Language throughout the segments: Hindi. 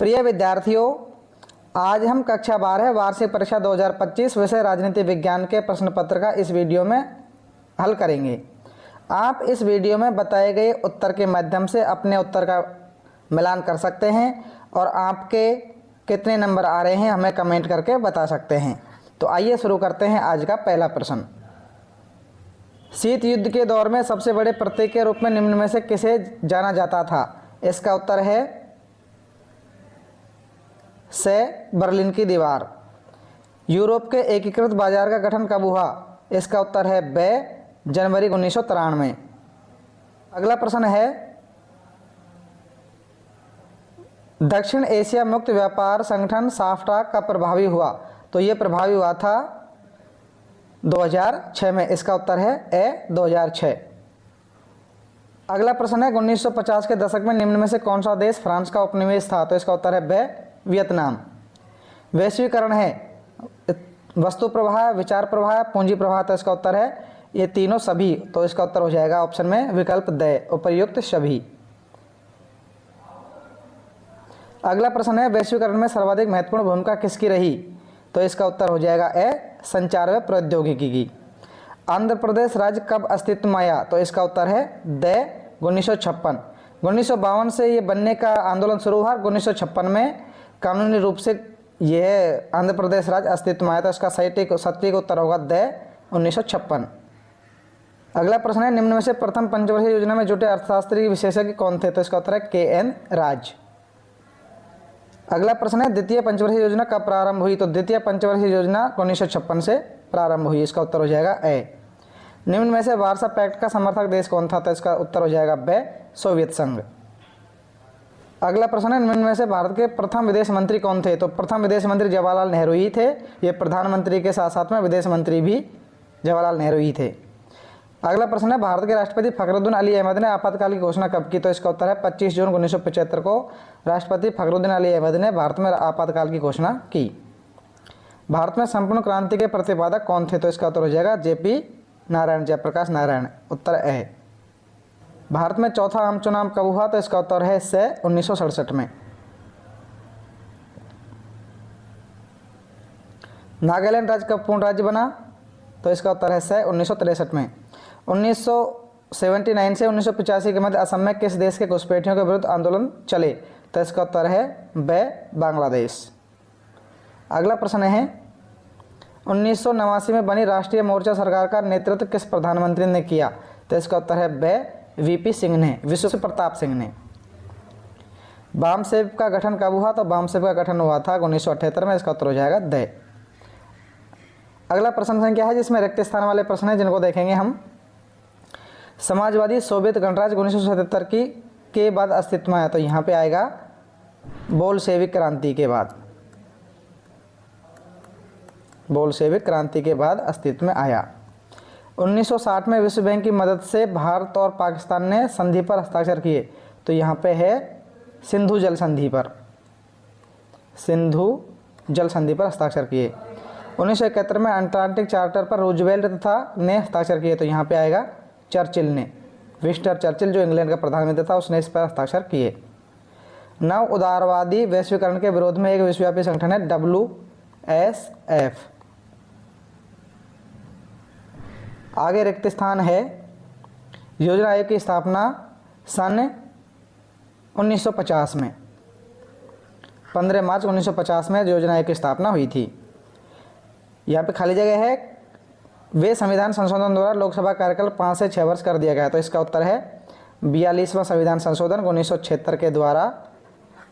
प्रिय विद्यार्थियों, आज हम कक्षा 12 वार्षिक परीक्षा 2025 विषय राजनीति विज्ञान के प्रश्न पत्र का इस वीडियो में हल करेंगे। आप इस वीडियो में बताए गए उत्तर के माध्यम से अपने उत्तर का मिलान कर सकते हैं और आपके कितने नंबर आ रहे हैं हमें कमेंट करके बता सकते हैं। तो आइए शुरू करते हैं आज का पहला प्रश्न। शीत युद्ध के दौर में सबसे बड़े प्रतीक के रूप में निम्न में से किसे जाना जाता था? इसका उत्तर है से बर्लिन की दीवार। यूरोप के एकीकृत बाजार का गठन कब हुआ? इसका उत्तर है ब जनवरी 1993। अगला प्रश्न है दक्षिण एशिया मुक्त व्यापार संगठन साफ्टा कब प्रभावी हुआ? तो ये प्रभावी हुआ था 2006 में। इसका उत्तर है ए 2006। अगला प्रश्न है 1950 के दशक में निम्न में से कौन सा देश फ्रांस का उपनिवेश था? तो इसका उत्तर है ब वियतनाम। वैश्वीकरण है वस्तु प्रवाह, विचार प्रवाह, पूंजी प्रवाह। तो इसका उत्तर है ये तीनों सभी। तो इसका उत्तर हो जाएगा ऑप्शन में विकल्प द उपर्युक्त सभी। अगला प्रश्न है वैश्वीकरण में सर्वाधिक महत्वपूर्ण भूमिका किसकी रही? तो इसका उत्तर हो जाएगा ए संचार व प्रौद्योगिकी की। आंध्र प्रदेश राज्य कब अस्तित्व में आया? तो इसका उत्तर है द 1956। 1952 से ये बनने का आंदोलन शुरू हुआ। 1956 में कानूनी रूप से यह आंध्र प्रदेश राज्य अस्तित्व में आया। तो इसका सटीक उत्तर होगा द 1956। अगला प्रश्न है निम्न में से प्रथम पंचवर्षीय योजना में जुटे अर्थशास्त्री विशेषज्ञ कौन थे? तो इसका उत्तर है के.एन. राज। अगला प्रश्न है द्वितीय पंचवर्षीय योजना कब प्रारंभ हुई? तो द्वितीय पंचवर्षीय योजना 1956 से प्रारंभ हुई। इसका उत्तर हो जाएगा ए। निम्न में से वार्सा पैक्ट का समर्थक देश कौन था? तो इसका उत्तर हो जाएगा ब सोवियत संघ। अगला प्रश्न है निम्न में से भारत के प्रथम विदेश मंत्री कौन थे? तो प्रथम विदेश मंत्री जवाहरलाल नेहरू ही थे। ये प्रधानमंत्री के साथ साथ में विदेश मंत्री भी जवाहरलाल नेहरू ही थे। अगला प्रश्न है भारत के राष्ट्रपति फखरुद्दीन अली अहमद ने आपातकाल की घोषणा कब की? तो इसका उत्तर है 25 जून 1975 को राष्ट्रपति फखरुद्दीन अली अहमद ने भारत में आपातकाल की घोषणा की। भारत में संपूर्ण क्रांति के प्रतिपादक कौन थे? तो इसका उत्तर हो जाएगा जेपी नारायण, जयप्रकाश नारायण। उत्तर ए। भारत में चौथा आम चुनाव कब हुआ? तो इसका उत्तर है से 1967 में। नागालैंड राज्य कब पूर्ण राज्य बना? तो इसका उत्तर है से 1963 में। 1979 से 1985 के मध्य असम में किस देश के घुसपैठियों के विरुद्ध आंदोलन चले? तो इसका उत्तर है ब बांग्लादेश। अगला प्रश्न है 1989 में बनी राष्ट्रीय मोर्चा सरकार का नेतृत्व किस प्रधानमंत्री ने किया? तो इसका उत्तर है ब वीपी सिंह ने, विश्व प्रताप सिंह ने। बामसेब का गठन कब हुआ? तो बामसेब का गठन हुआ था 1978 में। इसका उत्तर हो जाएगा द। अगला प्रश्न संख्या है जिसमें रिक्त स्थान वाले प्रश्न हैं जिनको देखेंगे हम। समाजवादी सोवियत गणराज्य 1977 के बाद अस्तित्व में आया? तो यहाँ पे आएगा बोल्शेविक क्रांति के बाद। बोल्शेविक क्रांति के बाद अस्तित्व में आया। 1960 में विश्व बैंक की मदद से भारत और पाकिस्तान ने संधि पर हस्ताक्षर किए। तो यहाँ पे है सिंधु जल संधि पर, सिंधु जल संधि पर हस्ताक्षर किए। 1971 में अटलांटिक चार्टर पर रूजवेल्ट ने हस्ताक्षर किए। तो यहाँ पे आएगा चर्चिल ने, विंस्टन चर्चिल जो इंग्लैंड का प्रधानमंत्री था उसने इस पर हस्ताक्षर किए। नव उदारवादी वैश्वीकरण के विरोध में एक विश्वव्यापी संगठन है WSF। आगे रिक्त स्थान है योजना आयोग की स्थापना सन 1950 में, 15 मार्च 1950 में योजना आयोग की स्थापना हुई थी। यहाँ पे खाली जगह है वे संविधान संशोधन द्वारा लोकसभा कार्यकाल 5 से 6 वर्ष कर दिया गया। तो इसका उत्तर है 42वां संविधान संशोधन 1976 के द्वारा।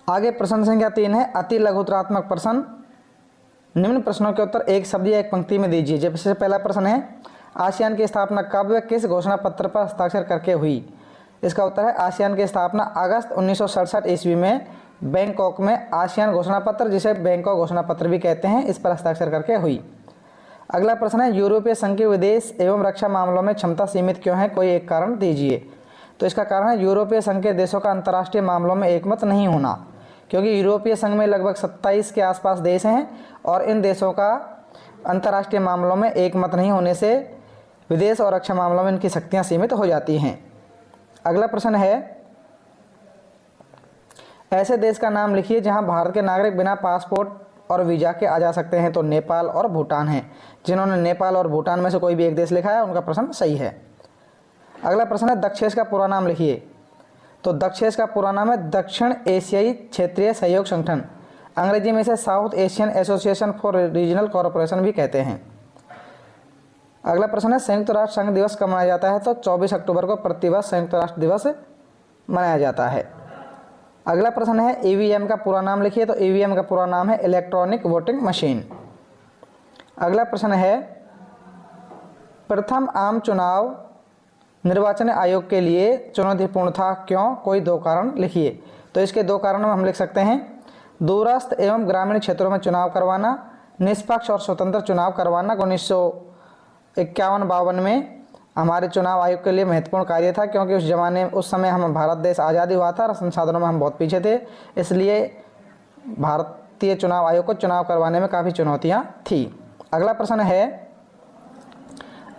आगे प्रश्न संख्या 3 है अति लघुतरात्मक प्रश्न। निम्न प्रश्नों के उत्तर एक शब्द या एक पंक्ति में दीजिए। जैसे पहला प्रश्न है आसियान की स्थापना कब व किस घोषणा पत्र पर हस्ताक्षर करके हुई? इसका उत्तर है आसियान की स्थापना अगस्त 1967 ईस्वी में बैंकॉक में आसियान घोषणा पत्र, जिसे बैंकॉक घोषणा पत्र भी कहते हैं, इस पर हस्ताक्षर करके हुई। अगला प्रश्न है यूरोपीय संघ के विदेश एवं रक्षा मामलों में क्षमता सीमित क्यों है? कोई एक कारण दीजिए। तो इसका कारण है यूरोपीय संघ के देशों का अंतर्राष्ट्रीय मामलों में एकमत नहीं होना, क्योंकि यूरोपीय संघ में लगभग 27 के आसपास देश हैं और इन देशों का अंतर्राष्ट्रीय मामलों में एकमत नहीं होने से विदेश और रक्षा मामलों में इनकी शक्तियां सीमित हो जाती हैं। अगला प्रश्न है ऐसे देश का नाम लिखिए जहां भारत के नागरिक बिना पासपोर्ट और वीज़ा के आ जा सकते हैं। तो नेपाल और भूटान है। जिन्होंने नेपाल और भूटान में से कोई भी एक देश लिखा है उनका प्रश्न सही है। अगला प्रश्न है दक्षेश का पूरा नाम लिखिए। तो दक्षेश का पूरा नाम है दक्षिण एशियाई क्षेत्रीय सहयोग संगठन। अंग्रेजी में इसे south Asian association for regional corporation भी कहते हैं। अगला प्रश्न है संयुक्त राष्ट्र संघ दिवस कब मनाया जाता है। तो 24 अक्टूबर को प्रतिवर्ष संयुक्त राष्ट्र दिवस मनाया जाता है। अगला प्रश्न है ईवीएम का पूरा नाम लिखिए। तो ईवीएम का पूरा नाम है इलेक्ट्रॉनिक वोटिंग मशीन। अगला प्रश्न है प्रथम आम चुनाव निर्वाचन आयोग के लिए चुनौतीपूर्ण था, क्यों? कोई 2 कारण लिखिए। तो इसके 2 कारण हम लिख सकते हैं। दूरस्थ एवं ग्रामीण क्षेत्रों में चुनाव करवाना, निष्पक्ष और स्वतंत्र चुनाव करवाना 1951-52 में हमारे चुनाव आयोग के लिए महत्वपूर्ण कार्य था, क्योंकि उस समय हम भारत देश आज़ादी हुआ था और संसाधनों में हम बहुत पीछे थे, इसलिए भारतीय चुनाव आयोग को चुनाव करवाने में काफ़ी चुनौतियाँ थी। अगला प्रश्न है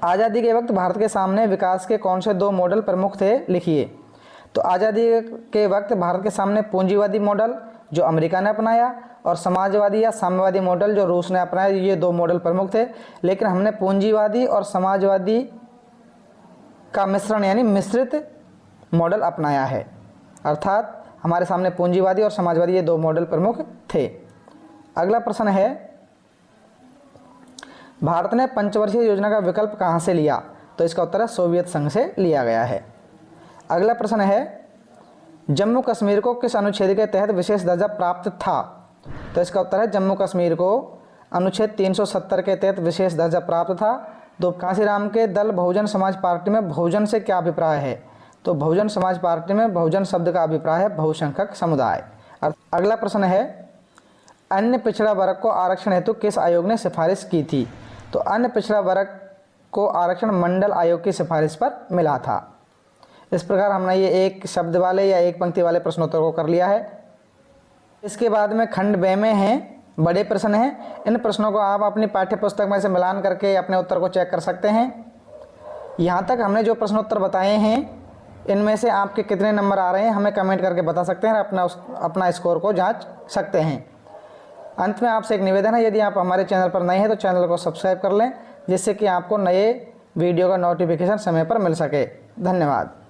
आज़ादी के वक्त भारत के सामने विकास के कौन से 2 मॉडल प्रमुख थे, लिखिए। तो आज़ादी के वक्त भारत के सामने पूंजीवादी मॉडल जो अमेरिका ने अपनाया और समाजवादी या साम्यवादी मॉडल जो रूस ने अपनाया, ये 2 मॉडल प्रमुख थे। लेकिन हमने पूंजीवादी और समाजवादी का मिश्रण यानी मिश्रित मॉडल अपनाया है, अर्थात हमारे सामने पूंजीवादी और समाजवादी ये 2 मॉडल प्रमुख थे। अगला प्रश्न है भारत ने पंचवर्षीय योजना का विकल्प कहाँ से लिया। तो इसका उत्तर है सोवियत संघ से लिया गया है। अगला प्रश्न है जम्मू कश्मीर को किस अनुच्छेद के तहत विशेष दर्जा प्राप्त था। तो इसका उत्तर है जम्मू कश्मीर को अनुच्छेद 370 के तहत विशेष दर्जा प्राप्त था। तो कांसीराम के दल बहुजन समाज पार्टी में बहुजन से क्या अभिप्राय है। तो बहुजन समाज पार्टी में बहुजन शब्द का अभिप्राय है बहुसंख्यक समुदाय। अगला प्रश्न है अन्य पिछड़ा वर्ग को आरक्षण हेतु किस आयोग ने सिफारिश की थी। तो अन्य पिछड़ा वर्ग को आरक्षण मंडल आयोग की सिफारिश पर मिला था। इस प्रकार हमने ये एक शब्द वाले या एक पंक्ति वाले प्रश्नोत्तर को कर लिया है। इसके बाद में खंड ब में हैं बड़े प्रश्न हैं। इन प्रश्नों को आप अपनी पाठ्य पुस्तक में से मिलान करके अपने उत्तर को चेक कर सकते हैं। यहाँ तक हमने जो प्रश्नोत्तर बताए हैं इनमें से आपके कितने नंबर आ रहे हैं हमें कमेंट करके बता सकते हैं, अपना स्कोर को जांच सकते हैं। अंत में आपसे एक निवेदन है, यदि आप हमारे चैनल पर नए हैं तो चैनल को सब्सक्राइब कर लें, जिससे कि आपको नए वीडियो का नोटिफिकेशन समय पर मिल सके। धन्यवाद।